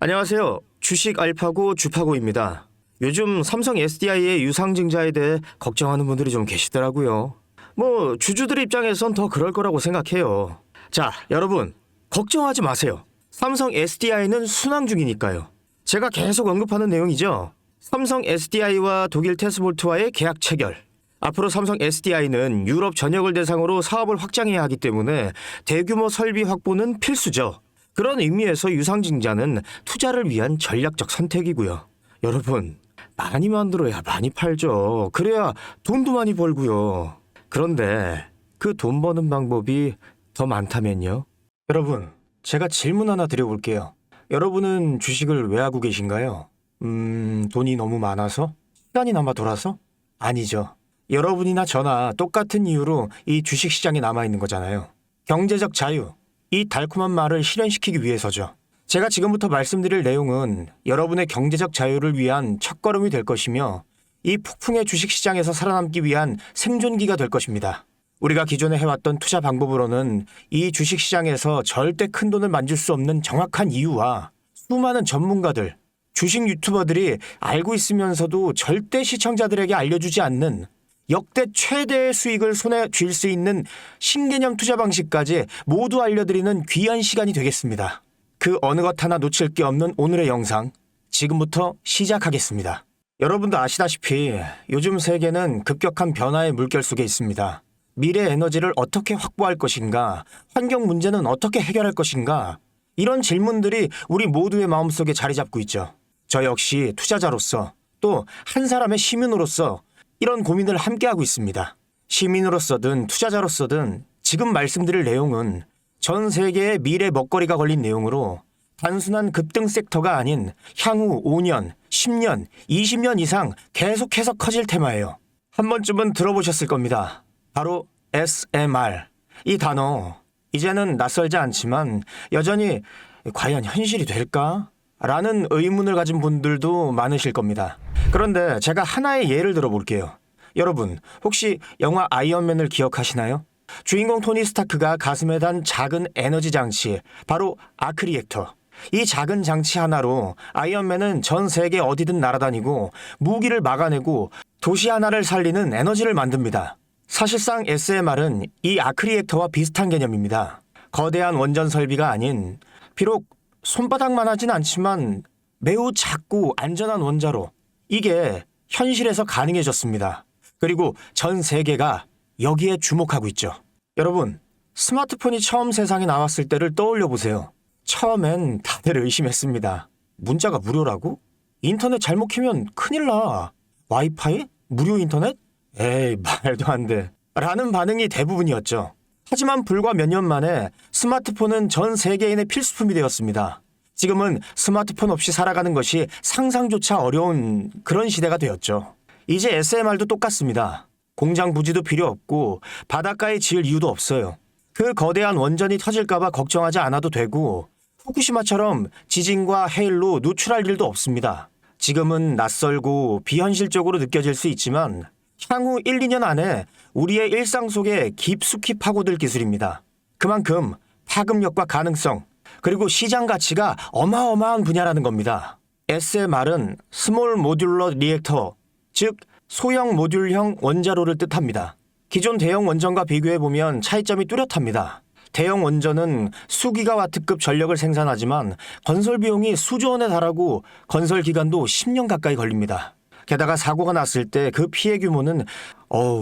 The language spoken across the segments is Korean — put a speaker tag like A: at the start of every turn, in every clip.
A: 안녕하세요. 주식 알파고 주파고입니다. 요즘 삼성 SDI의 유상증자에 대해 걱정하는 분들이 좀 계시더라고요. 주주들 입장에선 더 그럴 거라고 생각해요. 자, 여러분, 걱정하지 마세요. 삼성 SDI는 순항 중이니까요. 제가 계속 언급하는 내용이죠. 삼성 SDI와 독일 테스볼트와의 계약 체결. 앞으로 삼성 SDI는 유럽 전역을 대상으로 사업을 확장해야 하기 때문에 대규모 설비 확보는 필수죠. 그런 의미에서 유상증자는 투자를 위한 전략적 선택이고요. 여러분, 많이 만들어야 많이 팔죠. 그래야 돈도 많이 벌고요. 그런데 그 돈 버는 방법이 더 많다면요? 여러분, 제가 질문 하나 드려볼게요. 여러분은 주식을 왜 하고 계신가요? 돈이 너무 많아서? 시간이 남아 돌아서? 아니죠. 여러분이나 저나 똑같은 이유로 이 주식시장에 남아있는 거잖아요. 경제적 자유, 이 달콤한 말을 실현시키기 위해서죠. 제가 지금부터 말씀드릴 내용은 여러분의 경제적 자유를 위한 첫걸음이 될 것이며 이 폭풍의 주식시장에서 살아남기 위한 생존기가 될 것입니다. 우리가 기존에 해왔던 투자 방법으로는 이 주식시장에서 절대 큰 돈을 만질 수 없는 정확한 이유와 수많은 전문가들, 주식 유튜버들이 알고 있으면서도 절대 시청자들에게 알려주지 않는 역대 최대의 수익을 손에 쥘 수 있는 신개념 투자 방식까지 모두 알려드리는 귀한 시간이 되겠습니다. 그 어느 것 하나 놓칠 게 없는 오늘의 영상, 지금부터 시작하겠습니다. 여러분도 아시다시피 요즘 세계는 급격한 변화의 물결 속에 있습니다. 미래 에너지를 어떻게 확보할 것인가, 환경 문제는 어떻게 해결할 것인가, 이런 질문들이 우리 모두의 마음속에 자리 잡고 있죠. 저 역시 투자자로서 또 한 사람의 시민으로서 이런 고민을 함께하고 있습니다. 시민으로서든 투자자로서든 지금 말씀드릴 내용은 전 세계의 미래 먹거리가 걸린 내용으로 단순한 급등 섹터가 아닌 향후 5년, 10년, 20년 이상 계속해서 커질 테마예요. 한 번쯤은 들어보셨을 겁니다. 바로 SMR. 이 단어, 이제는 낯설지 않지만 여전히 과연 현실이 될까? 라는 의문을 가진 분들도 많으실 겁니다. 그런데 제가 하나의 예를 들어볼게요. 여러분, 혹시 영화 아이언맨을 기억하시나요? 주인공 토니 스타크가 가슴에 단 작은 에너지 장치, 바로 아크 리액터. 이 작은 장치 하나로 아이언맨은 전 세계 어디든 날아다니고 무기를 막아내고 도시 하나를 살리는 에너지를 만듭니다. 사실상 SMR은 이 아크 리액터와 비슷한 개념입니다. 거대한 원전 설비가 아닌, 비록 손바닥만 하진 않지만 매우 작고 안전한 원자로 이게 현실에서 가능해졌습니다. 그리고 전 세계가 여기에 주목하고 있죠. 여러분, 스마트폰이 처음 세상에 나왔을 때를 떠올려 보세요. 처음엔 다들 의심했습니다. 문자가 무료라고? 인터넷 잘못 키면 큰일 나. 와이파이? 무료 인터넷? 에이, 말도 안 돼. 라는 반응이 대부분이었죠. 하지만 불과 몇 년 만에 스마트폰은 전 세계인의 필수품이 되었습니다. 지금은 스마트폰 없이 살아가는 것이 상상조차 어려운 그런 시대가 되었죠. 이제 SMR도 똑같습니다. 공장 부지도 필요 없고 바닷가에 지을 이유도 없어요. 그 거대한 원전이 터질까봐 걱정하지 않아도 되고 후쿠시마처럼 지진과 해일로 노출할 일도 없습니다. 지금은 낯설고 비현실적으로 느껴질 수 있지만 향후 1, 2년 안에 우리의 일상 속에 깊숙이 파고들 기술입니다. 그만큼 파급력과 가능성, 그리고 시장 가치가 어마어마한 분야라는 겁니다. SMR은 스몰 모듈러 리액터, 즉 소형 모듈형 원자로를 뜻합니다. 기존 대형 원전과 비교해보면 차이점이 뚜렷합니다. 대형 원전은 수기가와트급 전력을 생산하지만 건설 비용이 수조 원에 달하고 건설 기간도 10년 가까이 걸립니다. 게다가 사고가 났을 때 그 피해 규모는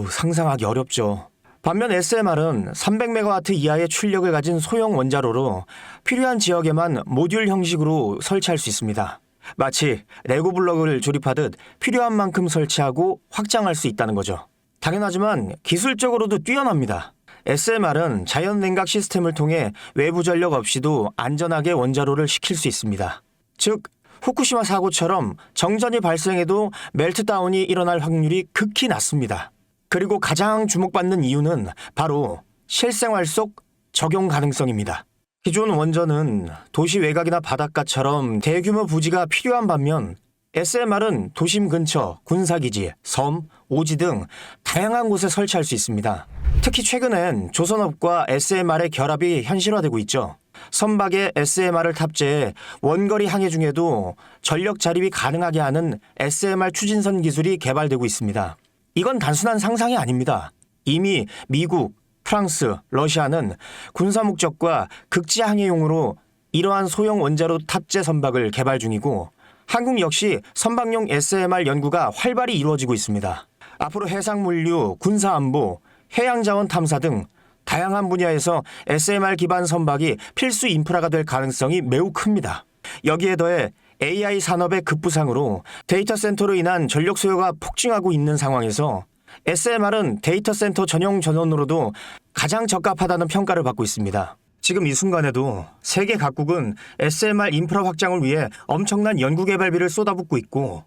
A: 상상하기 어렵죠. 반면 SMR은 300메가와트 이하의 출력을 가진 소형 원자로로 필요한 지역에만 모듈 형식으로 설치할 수 있습니다. 마치 레고 블록을 조립하듯 필요한 만큼 설치하고 확장할 수 있다는 거죠. 당연하지만 기술적으로도 뛰어납니다. SMR은 자연 냉각 시스템을 통해 외부 전력 없이도 안전하게 원자로를 식힐 수 있습니다. 즉, 후쿠시마 사고처럼 정전이 발생해도 멜트다운이 일어날 확률이 극히 낮습니다. 그리고 가장 주목받는 이유는 바로 실생활 속 적용 가능성입니다. 기존 원전은 도시 외곽이나 바닷가처럼 대규모 부지가 필요한 반면 SMR은 도심 근처, 군사기지, 섬, 오지 등 다양한 곳에 설치할 수 있습니다. 특히 최근엔 조선업과 SMR의 결합이 현실화되고 있죠. 선박에 SMR을 탑재해 원거리 항해 중에도 전력 자립이 가능하게 하는 SMR 추진선 기술이 개발되고 있습니다. 이건 단순한 상상이 아닙니다. 이미 미국, 프랑스, 러시아는 군사 목적과 극지 항해용으로 이러한 소형 원자로 탑재 선박을 개발 중이고 한국 역시 선박용 SMR 연구가 활발히 이루어지고 있습니다. 앞으로 해상물류, 군사안보, 해양자원 탐사 등 다양한 분야에서 SMR 기반 선박이 필수 인프라가 될 가능성이 매우 큽니다. 여기에 더해 AI 산업의 급부상으로 데이터 센터로 인한 전력 수요가 폭증하고 있는 상황에서 SMR은 데이터 센터 전용 전원으로도 가장 적합하다는 평가를 받고 있습니다. 지금 이 순간에도 세계 각국은 SMR 인프라 확장을 위해 엄청난 연구개발비를 쏟아붓고 있고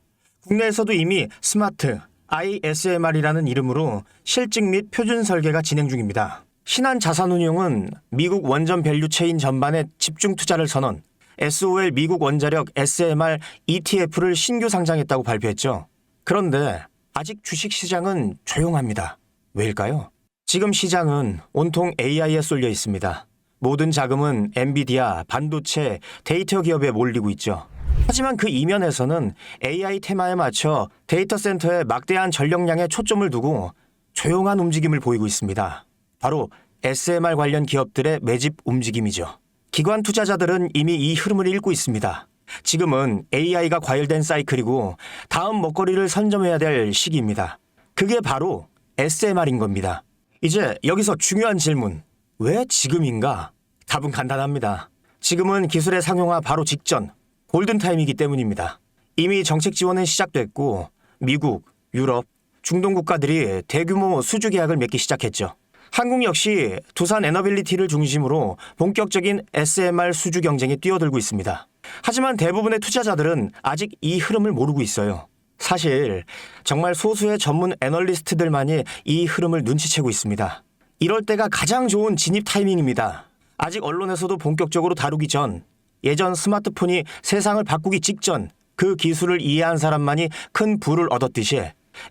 A: 국내에서도 이미 스마트 ISMR이라는 이름으로 실증 및 표준 설계가 진행 중입니다. 신한자산운용은 미국 원전 밸류 체인 전반에 집중 투자를 선언, SOL 미국 원자력 SMR ETF를 신규 상장했다고 발표했죠. 그런데 아직 주식시장은 조용합니다. 왜일까요? 지금 시장은 온통 AI에 쏠려 있습니다. 모든 자금은 엔비디아, 반도체, 데이터 기업에 몰리고 있죠. 하지만 그 이면에서는 AI 테마에 맞춰 데이터 센터에 막대한 전력량에 초점을 두고 조용한 움직임을 보이고 있습니다. 바로 SMR 관련 기업들의 매집 움직임이죠. 기관 투자자들은 이미 이 흐름을 읽고 있습니다. 지금은 AI가 과열된 사이클이고 다음 먹거리를 선점해야 될 시기입니다. 그게 바로 SMR인 겁니다. 이제 여기서 중요한 질문. 왜 지금인가? 답은 간단합니다. 지금은 기술의 상용화 바로 직전, 골든타임이기 때문입니다. 이미 정책 지원은 시작됐고 미국, 유럽, 중동 국가들이 대규모 수주 계약을 맺기 시작했죠. 한국 역시 두산 에너빌리티를 중심으로 본격적인 SMR 수주 경쟁에 뛰어들고 있습니다. 하지만 대부분의 투자자들은 아직 이 흐름을 모르고 있어요. 사실 정말 소수의 전문 애널리스트들만이 이 흐름을 눈치채고 있습니다. 이럴 때가 가장 좋은 진입 타이밍입니다. 아직 언론에서도 본격적으로 다루기 전, 예전 스마트폰이 세상을 바꾸기 직전 그 기술을 이해한 사람만이 큰 부를 얻었듯이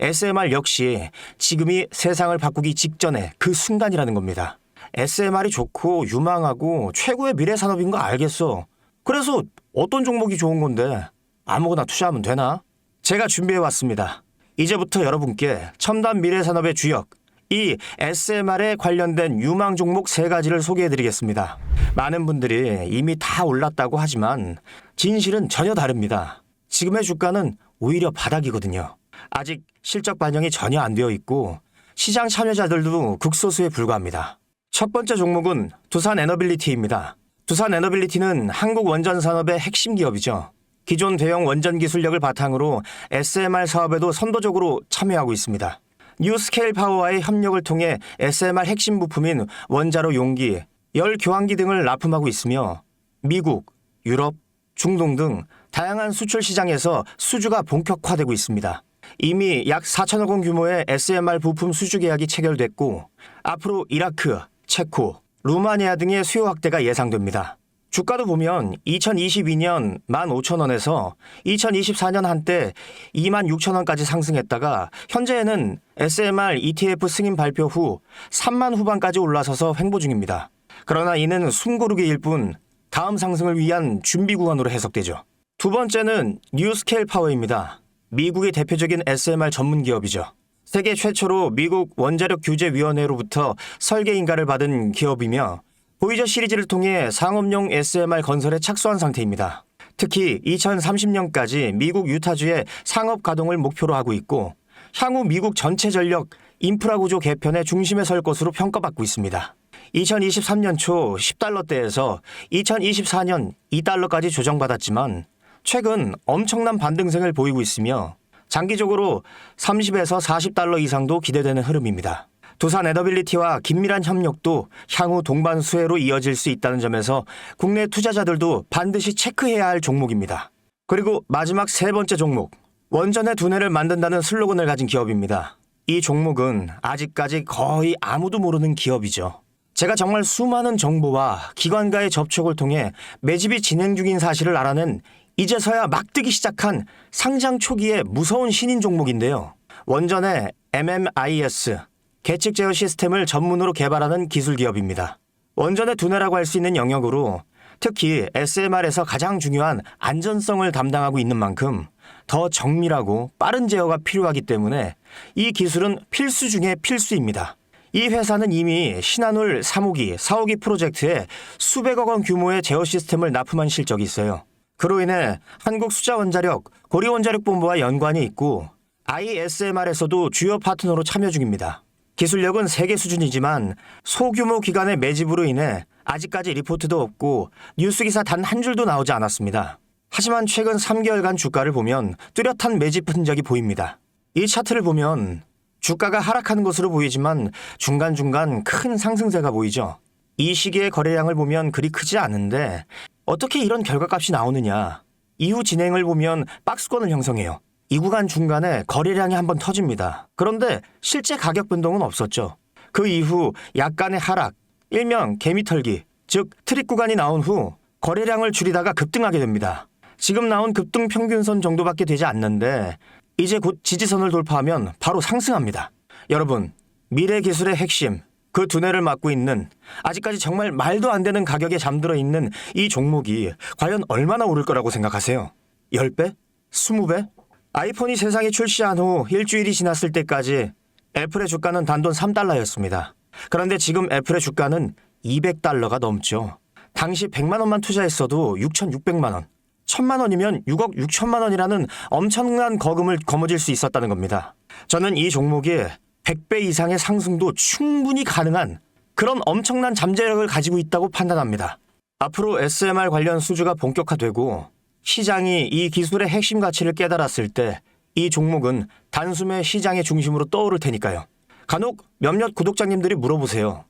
A: SMR 역시 지금이 세상을 바꾸기 직전의 그 순간이라는 겁니다. SMR이 좋고 유망하고 최고의 미래 산업인 거 알겠어. 그래서 어떤 종목이 좋은 건데 아무거나 투자하면 되나? 제가 준비해왔습니다. 이제부터 여러분께 첨단 미래 산업의 주역, 이 SMR에 관련된 유망 종목 3가지를 소개해드리겠습니다. 많은 분들이 이미 다 올랐다고 하지만 진실은 전혀 다릅니다. 지금의 주가는 오히려 바닥이거든요. 아직 실적 반영이 전혀 안 되어 있고 시장 참여자들도 극소수에 불과합니다. 첫 번째 종목은 두산 에너빌리티입니다. 두산 에너빌리티는 한국 원전 산업의 핵심 기업이죠. 기존 대형 원전 기술력을 바탕으로 SMR 사업에도 선도적으로 참여하고 있습니다. 뉴스케일 파워와의 협력을 통해 SMR 핵심 부품인 원자로 용기, 열 교환기 등을 납품하고 있으며 미국, 유럽, 중동 등 다양한 수출 시장에서 수주가 본격화되고 있습니다. 이미 약 4천억 원 규모의 SMR 부품 수주 계약이 체결됐고 앞으로 이라크, 체코, 루마니아 등의 수요 확대가 예상됩니다. 주가도 보면 2022년 15,000원에서 2024년 한때 26,000원까지 상승했다가 현재는 SMR ETF 승인 발표 후 3만 후반까지 올라서서 횡보 중입니다. 그러나 이는 숨고르기일 뿐 다음 상승을 위한 준비 구간으로 해석되죠. 두 번째는 뉴스케일 파워입니다. 미국의 대표적인 SMR 전문 기업이죠. 세계 최초로 미국 원자력 규제위원회로부터 설계 인가를 받은 기업이며 보이저 시리즈를 통해 상업용 SMR 건설에 착수한 상태입니다. 특히 2030년까지 미국 유타주의 상업 가동을 목표로 하고 있고 향후 미국 전체 전력 인프라 구조 개편의 중심에 설 것으로 평가받고 있습니다. 2023년 초 10달러대에서 2024년 2달러까지 조정받았지만 최근 엄청난 반등세를 보이고 있으며 장기적으로 30에서 40달러 이상도 기대되는 흐름입니다. 두산 에너빌리티와 긴밀한 협력도 향후 동반 수혜로 이어질 수 있다는 점에서 국내 투자자들도 반드시 체크해야 할 종목입니다. 그리고 마지막 3번째 종목, 원전의 두뇌를 만든다는 슬로건을 가진 기업입니다. 이 종목은 아직까지 거의 아무도 모르는 기업이죠. 제가 정말 수많은 정보와 기관과의 접촉을 통해 매집이 진행 중인 사실을 알아낸 이제서야 막 뜨기 시작한 상장 초기의 무서운 신인 종목인데요. 원전의 MMIS, 계측 제어 시스템을 전문으로 개발하는 기술 기업입니다. 원전의 두뇌라고 할 수 있는 영역으로 특히 SMR에서 가장 중요한 안전성을 담당하고 있는 만큼 더 정밀하고 빠른 제어가 필요하기 때문에 이 기술은 필수 중에 필수입니다. 이 회사는 이미 신한울 3호기, 4호기 프로젝트에 수백억 원 규모의 제어 시스템을 납품한 실적이 있어요. 그로 인해 한국수자원자력, 고리원자력본부와 연관이 있고 ISMR에서도 주요 파트너로 참여 중입니다. 기술력은 세계 수준이지만 소규모 기관의 매집으로 인해 아직까지 리포트도 없고 뉴스기사 단 한 줄도 나오지 않았습니다. 하지만 최근 3개월간 주가를 보면 뚜렷한 매집 흔적이 보입니다. 이 차트를 보면 주가가 하락하는 것으로 보이지만 중간중간 큰 상승세가 보이죠. 이 시기의 거래량을 보면 그리 크지 않은데 어떻게 이런 결과값이 나오느냐. 이후 진행을 보면 박스권을 형성해요. 이 구간 중간에 거래량이 한번 터집니다. 그런데 실제 가격 변동은 없었죠. 그 이후 약간의 하락, 일명 개미털기, 즉 트릭 구간이 나온 후 거래량을 줄이다가 급등하게 됩니다. 지금 나온 급등 평균선 정도밖에 되지 않는데 이제 곧 지지선을 돌파하면 바로 상승합니다. 여러분, 미래 기술의 핵심, 그 두뇌를 맡고 있는 아직까지 정말 말도 안 되는 가격에 잠들어 있는 이 종목이 과연 얼마나 오를 거라고 생각하세요? 10배? 20배? 아이폰이 세상에 출시한 후 일주일이 지났을 때까지 애플의 주가는 단돈 3달러였습니다. 그런데 지금 애플의 주가는 200달러가 넘죠. 당시 100만 원만 투자했어도 6,600만 원. 1,000만 원이면 6억 6천만 원이라는 엄청난 거금을 거머쥘 수 있었다는 겁니다. 저는 이 종목이 100배 이상의 상승도 충분히 가능한 그런 엄청난 잠재력을 가지고 있다고 판단합니다. 앞으로 SMR 관련 수주가 본격화되고 시장이 이 기술의 핵심 가치를 깨달았을 때 이 종목은 단숨에 시장의 중심으로 떠오를 테니까요. 간혹 몇몇 구독자님들이 물어보세요.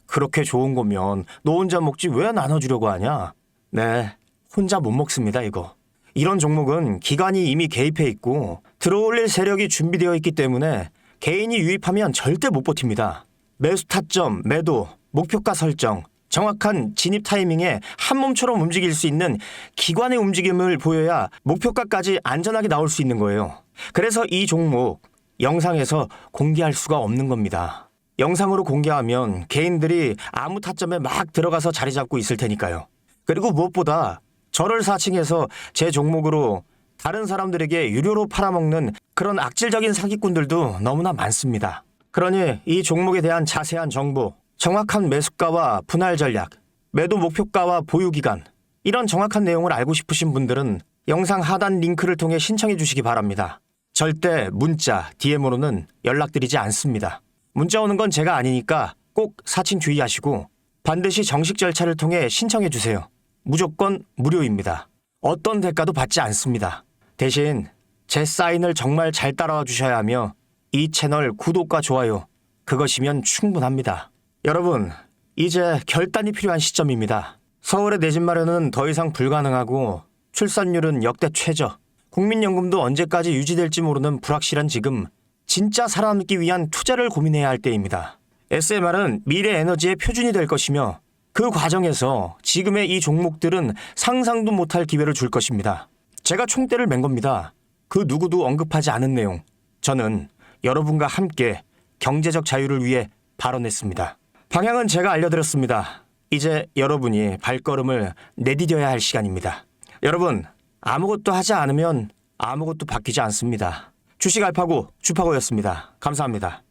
A: 그렇게 좋은 거면 너 혼자 먹지 왜 나눠주려고 하냐? 네, 혼자 못 먹습니다 이거. 이런 종목은 기관이 이미 개입해 있고 들어올릴 세력이 준비되어 있기 때문에 개인이 유입하면 절대 못 버팁니다. 매수 타점, 매도, 목표가 설정, 정확한 진입 타이밍에 한 몸처럼 움직일 수 있는 기관의 움직임을 보여야 목표가까지 안전하게 나올 수 있는 거예요. 그래서 이 종목 영상에서 공개할 수가 없는 겁니다. 영상으로 공개하면 개인들이 아무 타점에 막 들어가서 자리 잡고 있을 테니까요. 그리고 무엇보다 저를 사칭해서 제 종목으로 다른 사람들에게 유료로 팔아먹는 그런 악질적인 사기꾼들도 너무나 많습니다. 그러니 이 종목에 대한 자세한 정보, 정확한 매수가와 분할 전략, 매도 목표가와 보유기간, 이런 정확한 내용을 알고 싶으신 분들은 영상 하단 링크를 통해 신청해 주시기 바랍니다. 절대 문자, DM으로는 연락드리지 않습니다. 문자 오는 건 제가 아니니까 꼭 사칭 주의하시고 반드시 정식 절차를 통해 신청해 주세요. 무조건 무료입니다. 어떤 대가도 받지 않습니다. 대신 제 사인을 정말 잘 따라와 주셔야 하며 이 채널 구독과 좋아요, 그것이면 충분합니다. 여러분, 이제 결단이 필요한 시점입니다. 서울의 내 집 마련은 더 이상 불가능하고 출산율은 역대 최저, 국민연금도 언제까지 유지될지 모르는 불확실한 지금 진짜 살아남기 위한 투자를 고민해야 할 때입니다. SMR은 미래 에너지의 표준이 될 것이며 그 과정에서 지금의 이 종목들은 상상도 못할 기회를 줄 것입니다. 제가 총대를 맨 겁니다. 그 누구도 언급하지 않은 내용. 저는 여러분과 함께 경제적 자유를 위해 발언했습니다. 방향은 제가 알려드렸습니다. 이제 여러분이 발걸음을 내디뎌야 할 시간입니다. 여러분, 아무것도 하지 않으면 아무것도 바뀌지 않습니다. 주식 알파고 주파고였습니다. 감사합니다.